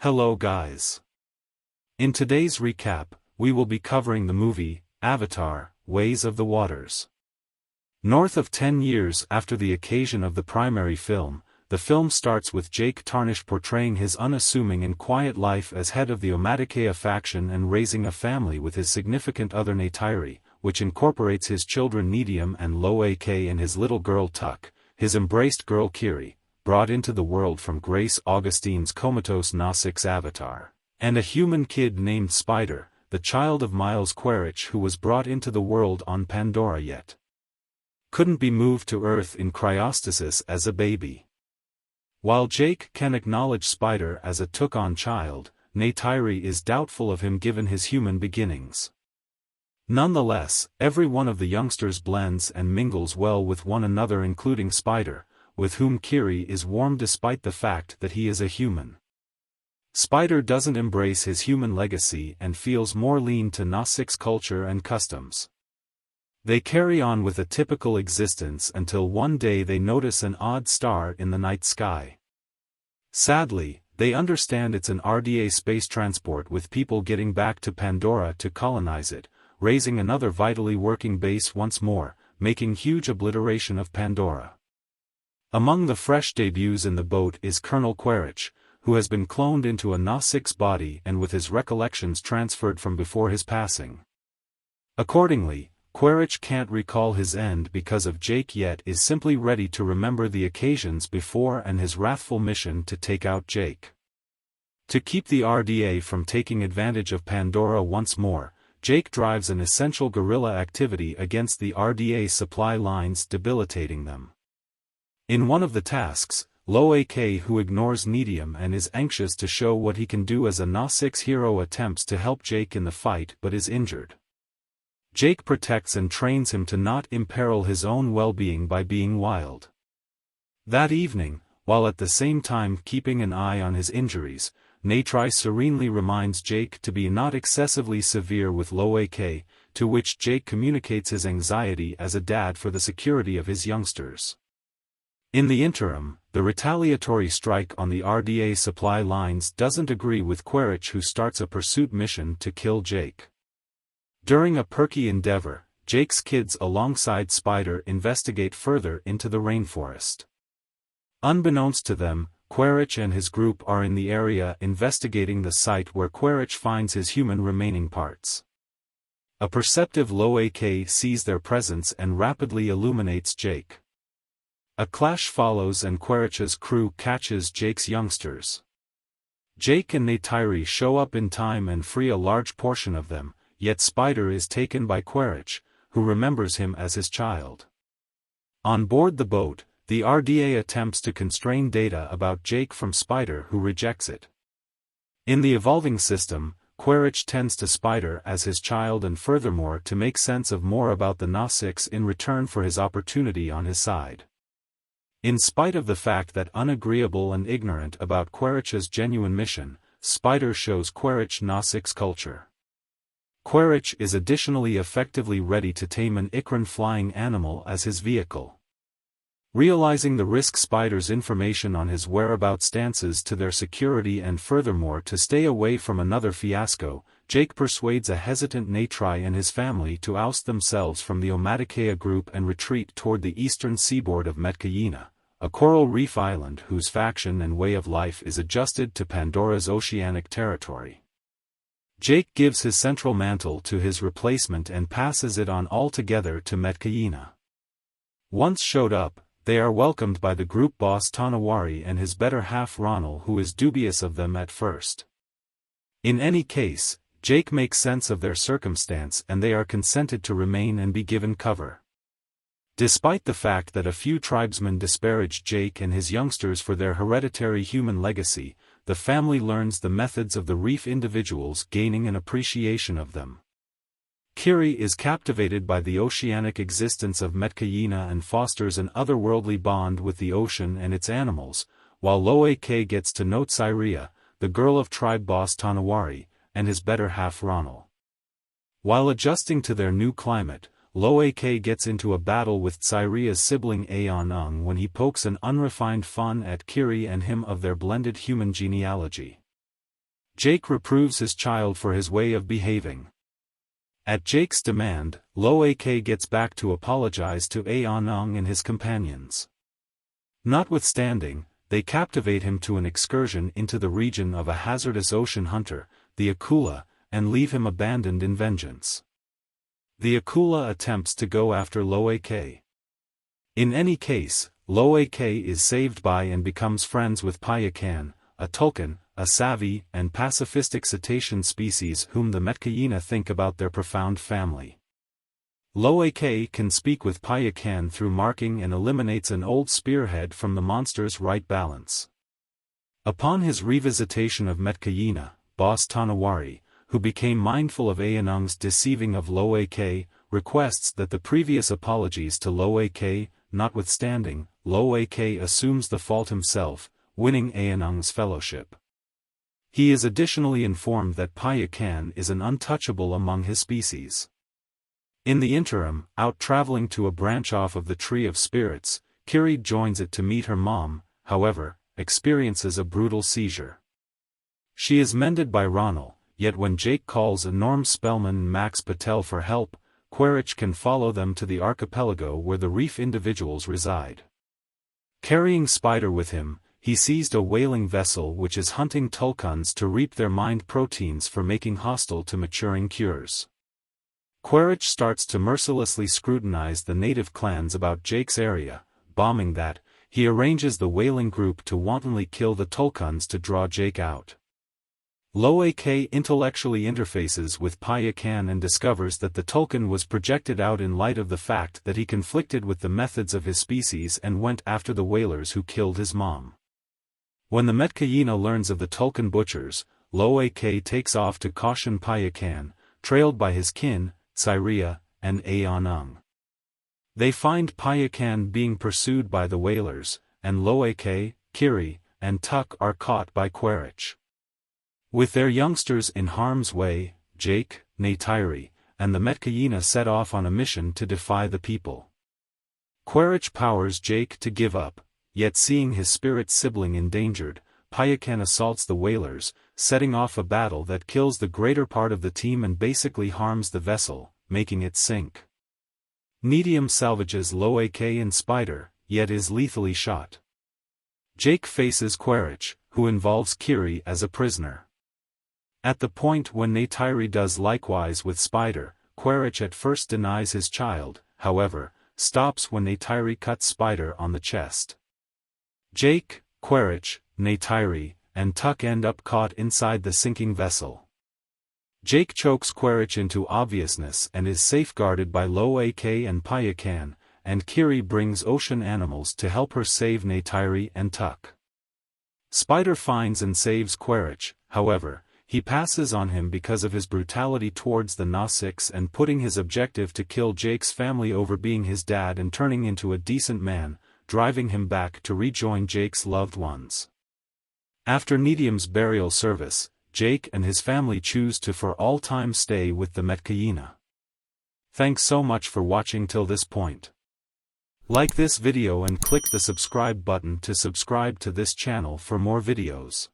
Hello guys. In today's recap, we will be covering the movie, Avatar, Ways of the Waters. North of 10 years after the occasion of the primary film, the film starts with Jake Tarnish portraying his unassuming and quiet life as head of the Omaticaya faction and raising a family with his significant other Neytiri, which incorporates his children Needium and Lo-Ak and his little girl Tuck, his embraced girl Kiri, brought into the world from Grace Augustine's comatose Na-6 avatar, and a human kid named Spider, the child of Miles Quaritch who was brought into the world on Pandora yet couldn't be moved to Earth in cryostasis as a baby. While Jake can acknowledge Spider as a took-on child, Neytiri is doubtful of him given his human beginnings. Nonetheless, every one of the youngsters blends and mingles well with one another, including Spider, with whom Kiri is warm despite the fact that he is a human. Spider doesn't embrace his human legacy and feels more lean to Na-6 culture and customs. They carry on with a typical existence until one day they notice an odd star in the night sky. Sadly, they understand it's an RDA space transport with people getting back to Pandora to colonize it, raising another vitally working base once more, making huge obliteration of Pandora. Among the fresh debuts in the boat is Colonel Quaritch, who has been cloned into a Na-6 body and with his recollections transferred from before his passing. Accordingly, Quaritch can't recall his end because of Jake yet is simply ready to remember the occasions before and his wrathful mission to take out Jake. To keep the RDA from taking advantage of Pandora once more, Jake drives an essential guerrilla activity against the RDA supply lines, debilitating them. In one of the tasks, Lo-Ak, who ignores Needium and is anxious to show what he can do as a Na-6 hero, attempts to help Jake in the fight but is injured. Jake protects and trains him to not imperil his own well-being by being wild. That evening, while at the same time keeping an eye on his injuries, Neytiri serenely reminds Jake to be not excessively severe with Lo-Ak, to which Jake communicates his anxiety as a dad for the security of his youngsters. In the interim, the retaliatory strike on the RDA supply lines doesn't agree with Quaritch, who starts a pursuit mission to kill Jake. During a perky endeavor, Jake's kids alongside Spider investigate further into the rainforest. Unbeknownst to them, Quaritch and his group are in the area investigating the site where Quaritch finds his human remaining parts. A perceptive Lo-Ak sees their presence and rapidly illuminates Jake. A clash follows and Quaritch's crew catches Jake's youngsters. Jake and Neytiri show up in time and free a large portion of them, yet Spider is taken by Quaritch, who remembers him as his child. On board the boat, the RDA attempts to constrain data about Jake from Spider, who rejects it. In the evolving system, Quaritch tends to Spider as his child and furthermore to make sense of more about the Na-6 in return for his opportunity on his side. In spite of the fact that unagreeable and ignorant about Quaritch's genuine mission, Spider shows Quaritch Na-6 culture. Quaritch is additionally effectively ready to tame an Ikran flying animal as his vehicle. Realizing the risk Spider's information on his whereabouts stances to their security and furthermore to stay away from another fiasco, Jake persuades a hesitant Neytiri and his family to oust themselves from the Omaticaya group and retreat toward the eastern seaboard of Metkayina, a coral reef island whose faction and way of life is adjusted to Pandora's oceanic territory. Jake gives his central mantle to his replacement and passes it on altogether to Metkayina. Once showed up, they are welcomed by the group boss Tanawari and his better half Ronald, who is dubious of them at first. In any case, Jake makes sense of their circumstance and they are consented to remain and be given cover. Despite the fact that a few tribesmen disparage Jake and his youngsters for their hereditary human legacy, the family learns the methods of the reef individuals, gaining an appreciation of them. Kiri is captivated by the oceanic existence of Metkayina and fosters an otherworldly bond with the ocean and its animals, while Lo-Ak gets to know Cijay, the girl of tribe boss Tanawari, and his better half Ronald. While adjusting to their new climate, Lo-Ak gets into a battle with Cijay's sibling Aon when he pokes an unrefined fun at Kiri and him of their blended human genealogy. Jake reproves his child for his way of behaving. At Jake's demand, Lo-ak gets back to apologize to Aonung and his companions. Notwithstanding, they captivate him to an excursion into the region of a hazardous ocean hunter, the Akula, and leave him abandoned in vengeance. The Akula attempts to go after Lo-ak. In any case, Lo-ak is saved by and becomes friends with Payakan, a Tulkun, a Savi and pacifistic cetacean species whom the Metkayina think about their profound family. Lo-ak can speak with Payakan through marking and eliminates an old spearhead from the monster's right balance. Upon his revisitation of Metkayina, boss Tanawari, who became mindful of Aonung's deceiving of Lo-ak, requests that the previous apologies to Lo-ak, notwithstanding, Lo-ak assumes the fault himself, winning Aonung's fellowship. He is additionally informed that Payakan is an untouchable among his species. In the interim, out traveling to a branch off of the Tree of Spirits, Kiri joins it to meet her mom, however, experiences a brutal seizure. She is mended by Ronald, yet when Jake calls Norm Spellman and Max Patel for help, Quaritch can follow them to the archipelago where the reef individuals reside. Carrying Spider with him, he seized a whaling vessel which is hunting Tulkuns to reap their mind proteins for making hostile to maturing cures. Quaritch starts to mercilessly scrutinize the native clans about Jake's area, bombing that. He arranges the whaling group to wantonly kill the Tulkuns to draw Jake out. Lo-ak intellectually interfaces with Payakan and discovers that the Tulkun was projected out in light of the fact that he conflicted with the methods of his species and went after the whalers who killed his mom. When the Metkayina learns of the Tulkun butchers, Lo-ak takes off to caution Payakan, trailed by his kin, Cijay, and Aonung. They find Payakan being pursued by the whalers, and Lo-ak, Kiri, and Tuk are caught by Quaritch. With their youngsters in harm's way, Jake, Neytiri, and the Metkayina set off on a mission to defy the people. Quaritch powers Jake to give up, yet seeing his spirit sibling endangered, Payakan assaults the whalers, setting off a battle that kills the greater part of the team and basically harms the vessel, making it sink. Nedium salvages Lo-ak and Spider, yet is lethally shot. Jake faces Quaritch, who involves Kiri as a prisoner. At the point when Neytiri does likewise with Spider, Quaritch at first denies his child, however, stops when Neytiri cuts Spider on the chest. Jake, Quaritch, Neytiri, and Tuk end up caught inside the sinking vessel. Jake chokes Quaritch into obviousness and is safeguarded by Lo-ak and Payakan, and Kiri brings ocean animals to help her save Neytiri and Tuk. Spider finds and saves Quaritch, however, he passes on him because of his brutality towards the Nausics and putting his objective to kill Jake's family over being his dad and turning into a decent man, driving him back to rejoin Jake's loved ones. After Nedium's burial service, Jake and his family choose to for all time stay with the Metkayina. Thanks so much for watching till this point. Like this video and click the subscribe button to subscribe to this channel for more videos.